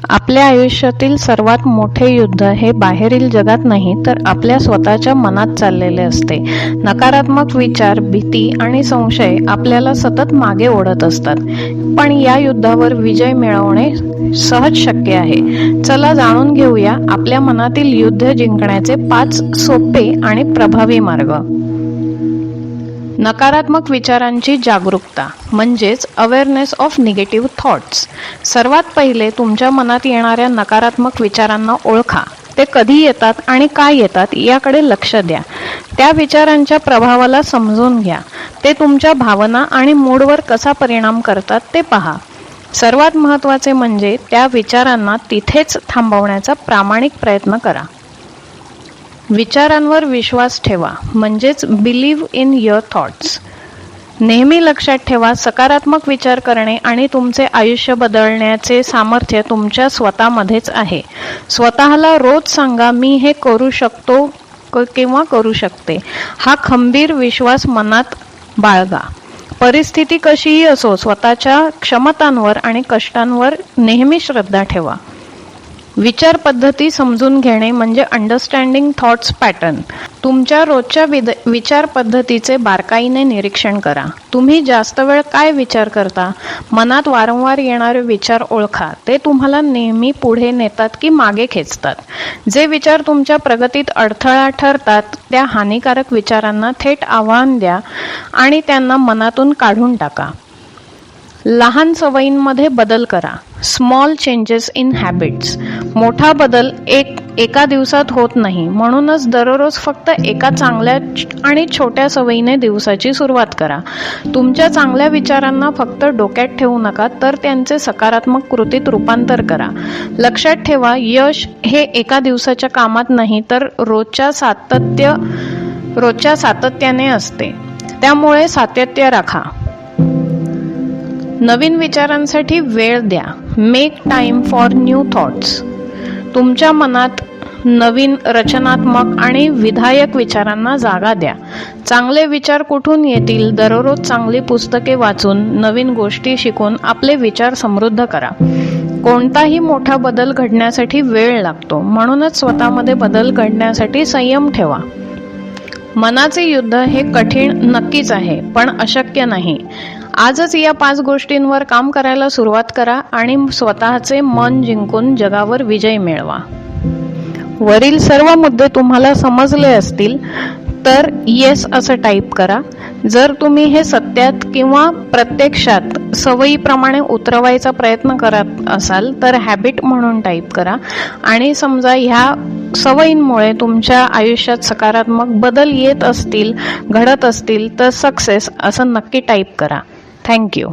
आपल्या आयुष्यातील सर्वात मोठे युद्ध हे बाहेरील जगात नाही तर आपल्या स्वतःच्या मनात चाललेले असते. नकारात्मक विचार, भीती आणि संशय आपल्याला सतत मागे ओढत असतात. पण या युद्धावर विजय मिळवणे सहज शक्य आहे. चला जाणून घेऊया आपल्या मनातील युद्ध जिंकण्याचे 5 सोपे आणि प्रभावी मार्ग. नकारात्मक विचारांची जागरूकता म्हणजेच अवेअरनेस ऑफ निगेटिव्ह थॉट्स. सर्वात पहिले तुमच्या मनात येणाऱ्या नकारात्मक विचारांना ओळखा. ते कधी येतात आणि काय येतात याकडे लक्ष द्या. त्या विचारांच्या प्रभावाला समजून घ्या. ते तुमच्या भावना आणि मूडवर कसा परिणाम करतात ते पहा. सर्वात महत्त्वाचे म्हणजे त्या विचारांना तिथेच थांबवण्याचा प्रामाणिक प्रयत्न करा. विचारांवर विश्वास ठेवा म्हणजेच बिलीव्ह इन युअर थॉट्स. नेहमी लक्षात ठेवा, सकारात्मक विचार करणे आणि तुमचे आयुष्य बदलण्याचे सामर्थ्य तुमच्या स्वतःमध्येच आहे. स्वतःला रोज सांगा, मी हे करू शकतो किंवा करू शकते. हा खंबीर विश्वास मनात बाळगा. परिस्थिती कशीही असो, स्वतःच्या क्षमतांवर आणि कष्टांवर नेहमी श्रद्धा ठेवा. विचार पद्धती समजून घेणे म्हणजे अंडरस्टँडिंग थॉट्स पॅटर्न. तुमच्या रोजच्या विचार पद्धतीचे बारकाईने निरीक्षण करा. तुम्ही जास्त वेळ काय विचार करता? मनात वारंवार येणारे विचार ओळखा. ते तुम्हाला नेहमी पुढे नेतात की मागे खेचतात? जे विचार तुमच्या प्रगतीत अडथळा ठरतात त्या हानिकारक विचारांना थेट आव्हान द्या आणि त्यांना मनातून काढून टाका. लहान सवयींमध्ये बदल करा. Small changes in habits. मोठा बदल एका दिवसात होत नाही. म्हणूनच दररोज फक्त एका चांगल्या आणि छोट्या सवयीने दिवसाची सुरुवात करा. तुमच्या चांगल्या विचारांना फक्त डोक्यात ठेवू नका, तर त्यांचे सकारात्मक कृतीत रूपांतर करा. लक्षात ठेवा, यश हे एका दिवसाच्या कामात नाही तर रोजच्या सातत्याने असते. त्यामुळे सातत्य राखा. नवीन विचारांसाठी वेळ द्या. Make time for new thoughts. तुमच्या मनात नवीन, रचनात्मक आणि विधायक विचारांना जागा द्या. चांगले विचार कुठून येतील? दररोज चांगली पुस्तके वाचून, नवीन गोष्टी शिकून आपले विचार समृद्ध करा. कोणताही मोठा बदल घडण्यासाठी वेळ लागतो. म्हणूनच स्वतःमध्ये बदल घडण्यासाठी संयम ठेवा. मनाचे युद्ध हे कठीण नक्कीच आहे, पण अशक्य नाही. आजच या 5 गोष्टींवर काम करायला सुरुवात करा आणि स्वतःचे मन जिंकून जगावर विजय मिळवा. वरील सर्व मुद्दे तुम्हाला समजले असतील तर येस असं टाईप करा. जर तुम्ही हे सत्यात किंवा प्रत्यक्षात सवयीप्रमाणे उतरवायचा प्रयत्न करत असाल तर हॅबिट म्हणून टाईप करा. आणि समजा ह्या सवयींमुळे तुमच्या आयुष्यात सकारात्मक बदल येत असतील, घडत असतील तर सक्सेस असं नक्की टाईप करा. थँक्यू.